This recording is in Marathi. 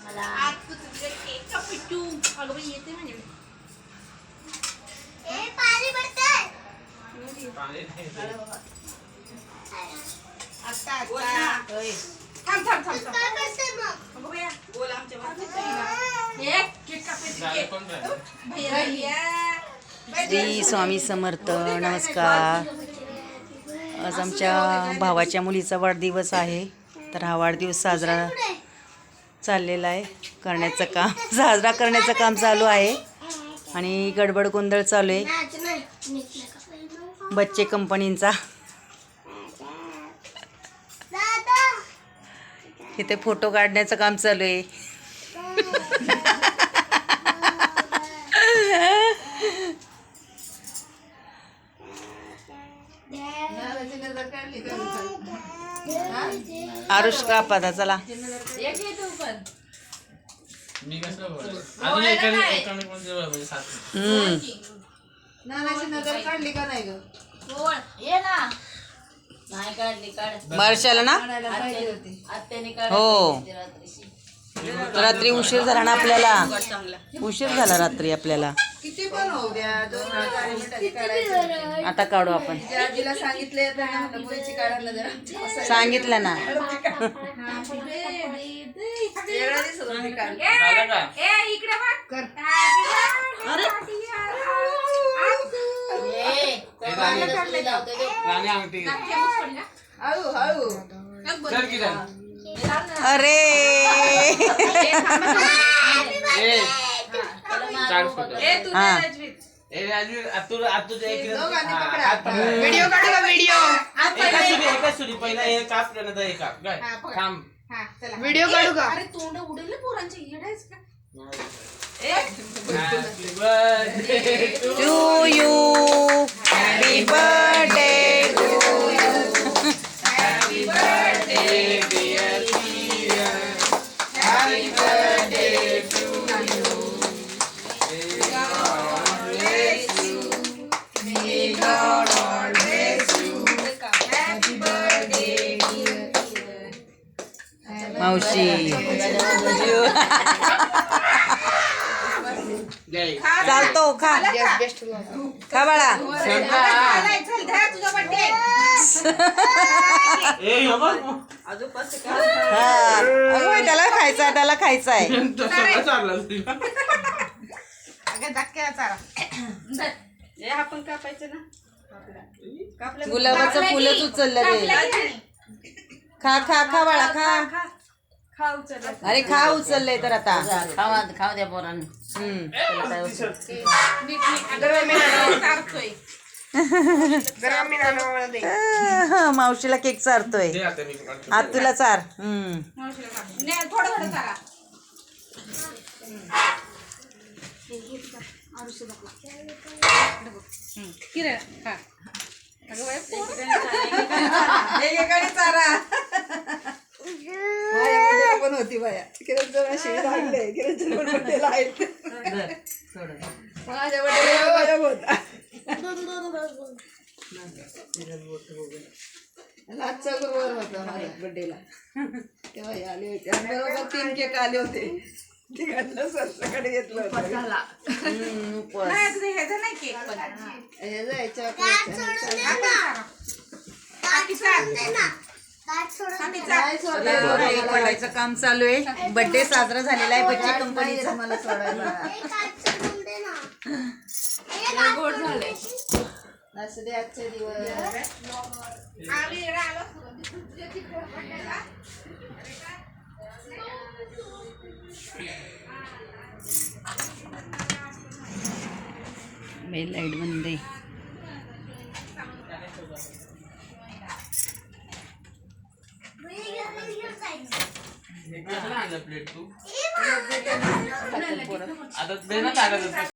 आज तुझे केक का पिट्टू अगं बाई येते म्हणजे ए पाणी भरतंय पाणी नाही आता होय थांब थांब थांब काय करते मग अगं बाई बोल आमच्या बाजूला एक केक कापायची कोण भैया श्री स्वामी समर्थ. नमस्कार. आज आमच्या भावाच्या मुलीचा वाढदिवस आहे, तर हा वाढदिवस साजरा चाललेला आहे. साजरा करण्याचं काम चालू आहे आणि गडबड गोंधळ चालू आहे बच्चे कंपनीचा. इथे फोटो काढण्याचं काम चालू आहे. आरुष का पदा चला मी कसं बोलू अजून एकाने कोणते म्हणजे सात नानाची नजर काढली का नाही ग बोल ये ना नाही काढली काढ बारशाला ना आत्याने काढ हो. रात्री उशीर झाला ना आपल्याला, उशीर झाला रात्री आपल्याला. किती पण होऊ द्या 2 काढायचं. आता काढू आपण. आजीला सांगितले मुलीची काढायला जरा सांगितलं ना. वेगळा दिसत होती काढ. झालं का इकडे बघ कर. अरे राणी अंगठी हळू हळू चल की चल अरे ए चार फोटो हा. ए राजवीर आतू जे एक व्हिडिओ काढू का व्हिडिओ एका सुरी पहिला हे काप नंतर हे काप काय थांब व्हिडिओ काढू का अरे तोंड उडले पोरांचे येडायच का Happy birthday to you. Happy birthday to you. Happy birthday dear Priya Happy birthday to you May God bless you May God bless you Happy birthday dear मावशी जय चालतो. खा खा बाळा. ए हे बघ हा. अगं बाई, त्याला खायचा आहे, त्याला खायचा आहे. तो सगळं चाललं आपण कापायचं ना गुलाबाचं फुलच उचललं रे. खा खा खा बाळा खा. खाऊ चल अरे खा उचललंय तर आता. खाऊ द्या पोरांनी मावशीला केक चारतोय. दे आता मी काढतो. आज तुला चार. थोडं थोडं चारा एकेकाने चारा. पण होती बाया किरण शिवी लागले किरण बड्डेला आहेत माझ्या बड्डेला होता आजचा गुरुवार होता माझ्या बड्डेला तेव्हा आले होते आणि बरोबर 3 केक आले होते तिघातलं सरसकडे घेतलं होतं पडायचं काम चालू आहे. बर्थडे साजरा झालेला आहे बच्चे कंपनीचा. मला सोडायला गोड झाले असं दे आजचे दिवस लाईट बंद आहे. आणलं प्लेट तू आता दे ना लागत